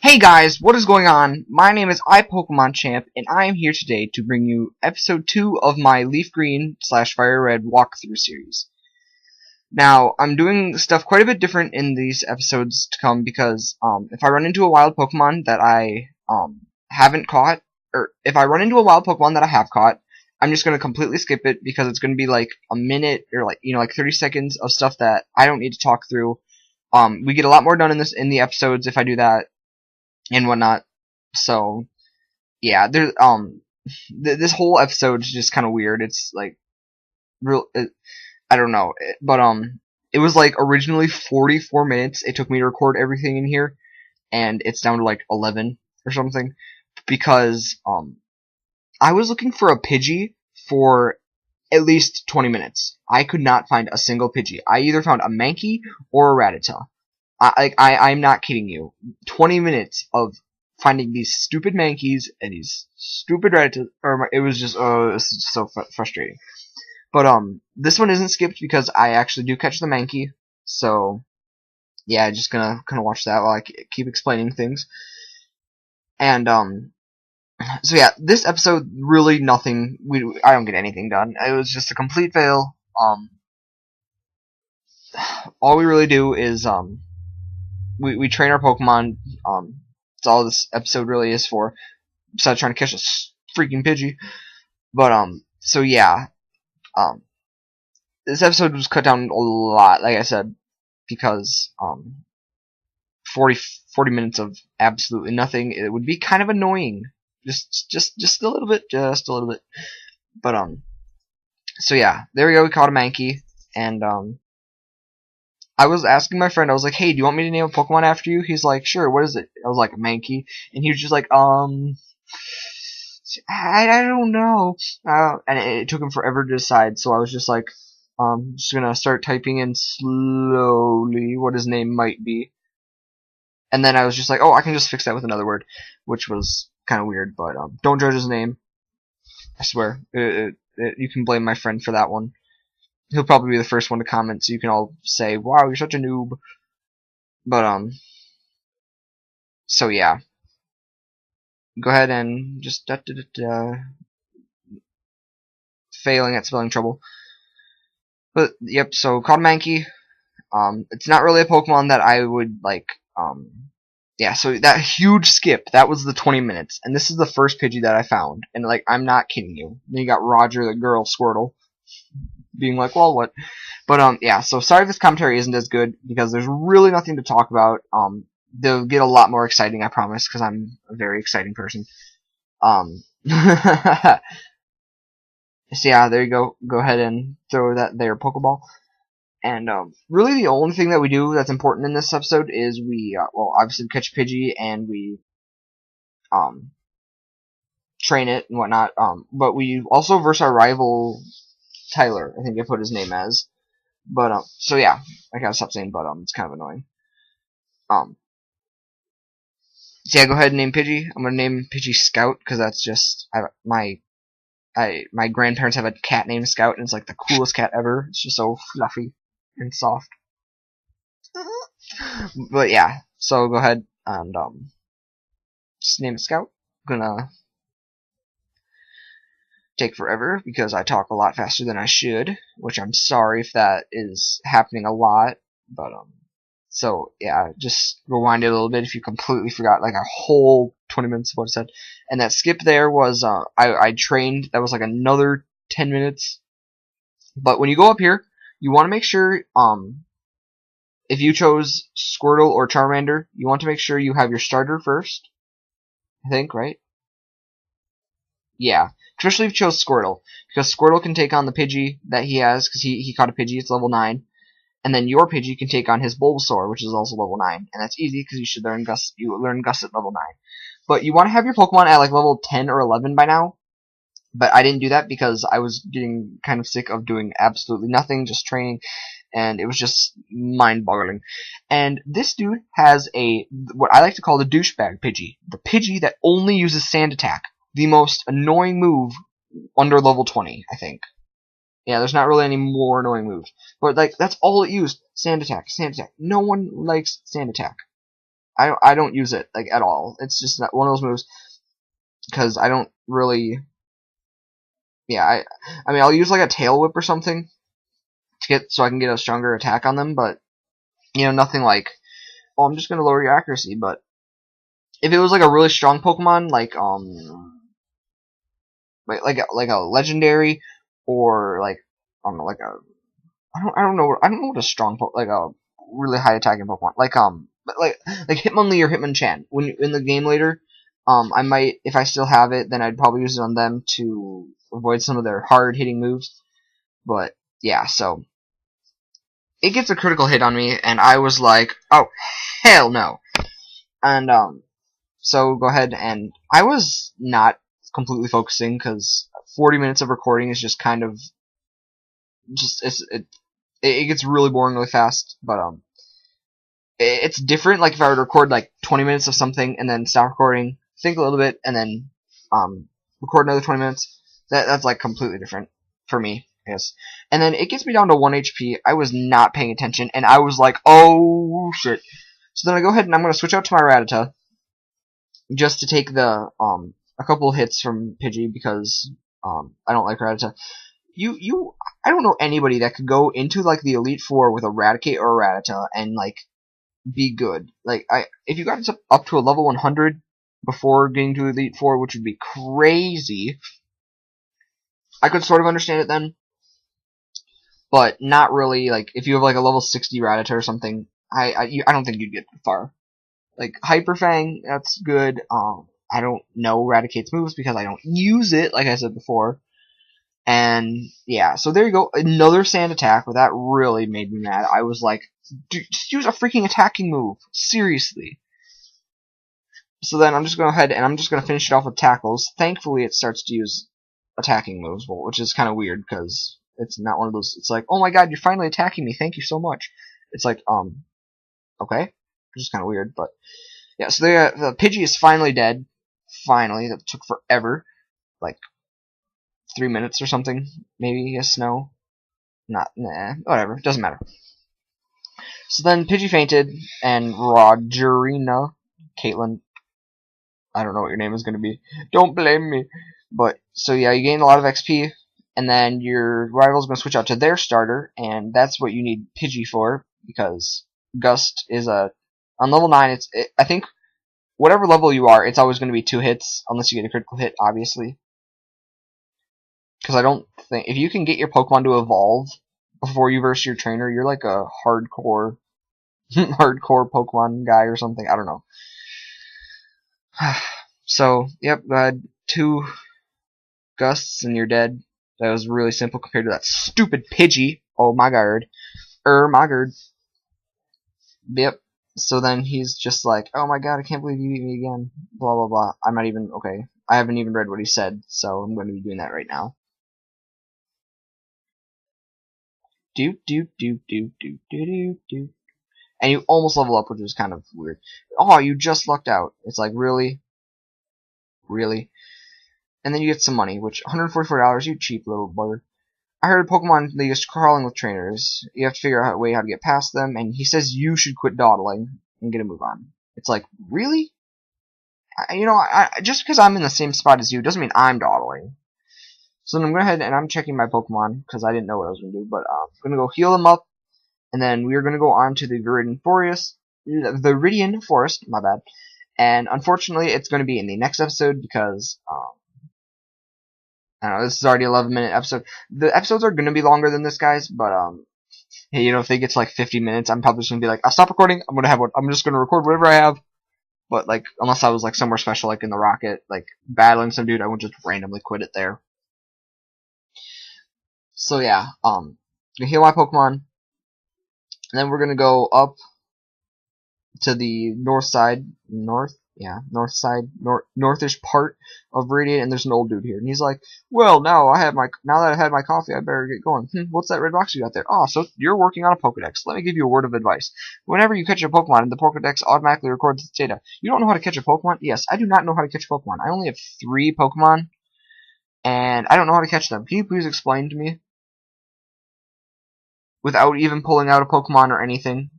Hey guys, what is going on? My name is iPokemonChamp, and I am here today to bring you episode 2 of my Leaf Green / Fire Red walkthrough series. Now, I'm doing stuff quite a bit different in these episodes to come because if I run into a wild Pokemon that I haven't caught, or if I run into a wild Pokemon that I have caught, I'm just going to completely skip it because it's going to be like a minute or like 30 seconds of stuff that I don't need to talk through. We get a lot more done in the episodes if I do that and whatnot. So yeah, this whole episode is just kind of weird. It's like I don't know, but it was like originally 44 minutes it took me to record everything in here, and it's down to like 11 or something because I was looking for a Pidgey for at least 20 minutes. I could not find a single Pidgey. I either found a Mankey or a Rattata. I'm not kidding you. 20 minutes of finding these stupid Mankeys and these stupid Rattatas. It was just so frustrating. But this one isn't skipped because I actually do catch the Mankey. So yeah, just gonna watch that while I keep explaining things. And so yeah, this episode really nothing. I don't get anything done. It was just a complete fail. All we really do is we train our Pokemon. That's all this episode really is for. Besides trying to catch a freaking Pidgey. But so yeah, this episode was cut down a lot, like I said, because 40 minutes of absolutely nothing. It would be kind of annoying. Just a little bit, But so yeah, there we go. We caught a Mankey, and I was asking my friend, I was like, hey, do you want me to name a Pokemon after you? He's like, sure, what is it? I was like, a Mankey. And he was just like, I don't know. And it took him forever to decide, so I was just like, just gonna start typing in slowly what his name might be. And then I was just like, oh, I can just fix that with another word, which was kind of weird, but don't judge his name. I swear. You can blame my friend for that one. He'll probably be the first one to comment, so you can all say, wow, you're such a noob. But, so yeah. Go ahead and just, failing at spelling trouble. But, yep, so, called Mankey. It's not really a Pokemon that I would, like, yeah, so that huge skip, that was the 20 minutes. And this is the first Pidgey that I found. And, like, I'm not kidding you. Then you got Roger, the girl Squirtle, being like, well, what? But, yeah, so sorry if this commentary isn't as good, because there's really nothing to talk about. They'll get a lot more exciting, I promise, because I'm a very exciting person. So yeah, there you go. Go ahead and throw that there Pokeball. And, really the only thing that we do that's important in this episode is we, well, obviously catch Pidgey, and we, train it and whatnot, but we also verse our rival Tyler, I think I put his name as. But, so yeah, I gotta stop saying but, it's kind of annoying. So yeah, go ahead and name Pidgey. I'm gonna name Pidgey Scout, because that's just, my grandparents have a cat named Scout, and it's like the coolest cat ever. It's just so fluffy and soft. But yeah, so go ahead and, just name it Scout. I'm gonna take forever because I talk a lot faster than I should, which I'm sorry if that is happening a lot, but so yeah, just rewind it a little bit if you completely forgot like a whole 20 minutes of what I said. And that skip there was I trained, that was like another 10 minutes. But when you go up here, you want to make sure if you chose Squirtle or Charmander, you want to make sure you have your starter first. I think, right? Yeah, especially if you chose Squirtle, because Squirtle can take on the Pidgey that he has, because he caught a Pidgey, it's level 9, and then your Pidgey can take on his Bulbasaur, which is also level 9, and that's easy, because you learn Gus at level 9. But you want to have your Pokemon at like level 10 or 11 by now, but I didn't do that because I was getting kind of sick of doing absolutely nothing, just training, and it was just mind-boggling. And this dude has what I like to call the douchebag Pidgey, the Pidgey that only uses Sand Attack. The most annoying move under level 20, I think. Yeah, there's not really any more annoying moves. But, like, that's all it used. Sand Attack, Sand Attack. No one likes Sand Attack. I don't use it like at all. It's just not one of those moves because I don't really. Yeah, I mean I'll use like a tail whip or something to get so I can get a stronger attack on them, but nothing like, oh, I'm just gonna lower your accuracy. But if it was like a really strong Pokemon, like a legendary, or like I don't know, like a I don't know what a strong like a really high attacking Pokemon like Hitmonlee or Hitmonchan when in the game later, I might, if I still have it, then I'd probably use it on them to avoid some of their hard hitting moves. But yeah, so it gets a critical hit on me, and I was like, oh hell no, and so go ahead, and I was not completely focusing because 40 minutes of recording is just kind of just it gets really boring really fast. But it's different. Like if I would record like 20 minutes of something and then stop recording, think a little bit, and then record another 20 minutes. That's like completely different for me, I guess. And then it gets me down to 1 HP. I was not paying attention, and I was like, oh shit. So then I go ahead and I'm gonna switch out to my Rattata just to take the a couple hits from Pidgey because I don't like Rattata. I don't know anybody that could go into like the Elite Four with a Raticate or a Rattata and like be good. Like if you got up to a level 100 before getting to Elite Four, which would be crazy, I could sort of understand it then, but not really. Like if you have like a level 60 Rattata or something, I don't think you'd get far. Like Hyper Fang, that's good. I don't know Raticate's moves because I don't use it, like I said before. And yeah, so there you go, another sand attack. But that really made me mad. I was like, dude, just use a freaking attacking move, seriously. So then I'm just going to go ahead and I'm just going to finish it off with tackles. Thankfully, it starts to use attacking moves, which is kind of weird because it's not one of those. It's like, oh my god, you're finally attacking me. Thank you so much. It's like, okay, which is kind of weird, but yeah. So the Pidgey is finally dead. Finally, that took forever, like 3 minutes or something, maybe. Yes, no, not, nah, whatever. Doesn't matter. So then Pidgey fainted, and Rogerina, Caitlin, I don't know what your name is going to be. Don't blame me. But, so yeah, you gain a lot of XP, and then your rival's going to switch out to their starter, and that's what you need Pidgey for, because Gust is on level 9, I think, whatever level you are, it's always going to be 2 hits, unless you get a critical hit, obviously. Because I don't think, if you can get your Pokemon to evolve before you verse your trainer, you're like a hardcore Pokemon guy or something, I don't know. So, yep, I had 2 Gusts and you're dead. That was really simple compared to that stupid Pidgey. Oh my god. My god. Yep. So then he's just like, oh my god, I can't believe you beat me again. Blah blah blah. I'm not even, okay. I haven't even read what he said, so I'm going to be doing that right now. Do. And you almost level up, which is kind of weird. Oh, you just lucked out. It's like, really? Really? And then you get some money, which $144, you cheap little bugger. I heard Pokemon League is crawling with trainers. You have to figure out a way how to get past them, and he says you should quit dawdling and get a move on. It's like, really? Just because I'm in the same spot as you doesn't mean I'm dawdling. So then I'm going to go ahead and I'm checking my Pokemon, because I didn't know what I was going to do, but I'm going to go heal them up, and then we're going to go on to the Viridian Forest, my bad. And unfortunately, it's going to be in the next episode, because, I don't know, this is already an 11-minute episode. The episodes are going to be longer than this, guys, but, hey, if they get to like 50 minutes, I'm probably just going to be like, I'll stop recording, I'm just going to record whatever I have. But, like, unless I was, like, somewhere special, like in the Rocket, like, battling some dude, I would just randomly quit it there. So, yeah, I'm gonna heal my Pokemon, and then we're gonna go up to the northish part of Viridian, and there's an old dude here, and he's like, well, now that I've had my coffee, I better get going. What's that red box you got there? Oh, so you're working on a Pokedex. Let me give you a word of advice. Whenever you catch a Pokemon, the Pokedex automatically records its data. You don't know how to catch a Pokemon? Yes, I do not know how to catch a Pokemon. I only have 3 Pokemon, and I don't know how to catch them. Can you please explain to me? Without even pulling out a Pokemon or anything?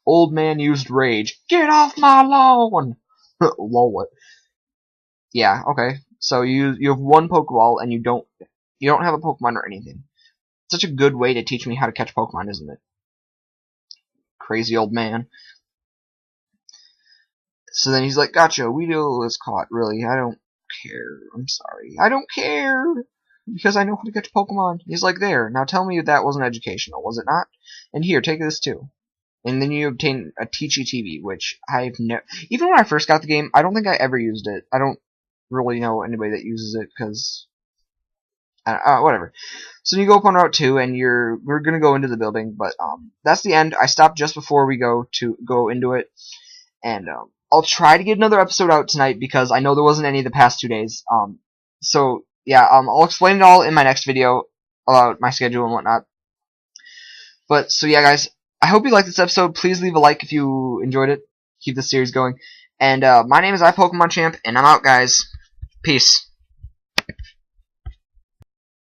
Old man used rage. Get off my lawn! Lol it. Yeah, okay. So you have one Pokeball and you don't have a Pokemon or anything. Such a good way to teach me how to catch Pokemon, isn't it? Crazy old man. So then he's like, gotcha, Weedle is caught. Really, I don't care. I'm sorry. I don't care! Because I know how to catch Pokemon. He's like, there, now tell me that wasn't educational, was it not? And here, take this too. And then you obtain a Teachy TV, which I've never... Even when I first got the game, I don't think I ever used it. I don't really know anybody that uses it, because... whatever. So you go up on Route 2, and we're gonna go into the building, but that's the end. I stopped just before we go into it, and I'll try to get another episode out tonight, because I know there wasn't any the past 2 days. So yeah, I'll explain it all in my next video about my schedule and whatnot. But so yeah, guys, I hope you liked this episode. Please leave a like if you enjoyed it. Keep this series going. And my name is iPokemonChamp, and I'm out, guys. Peace.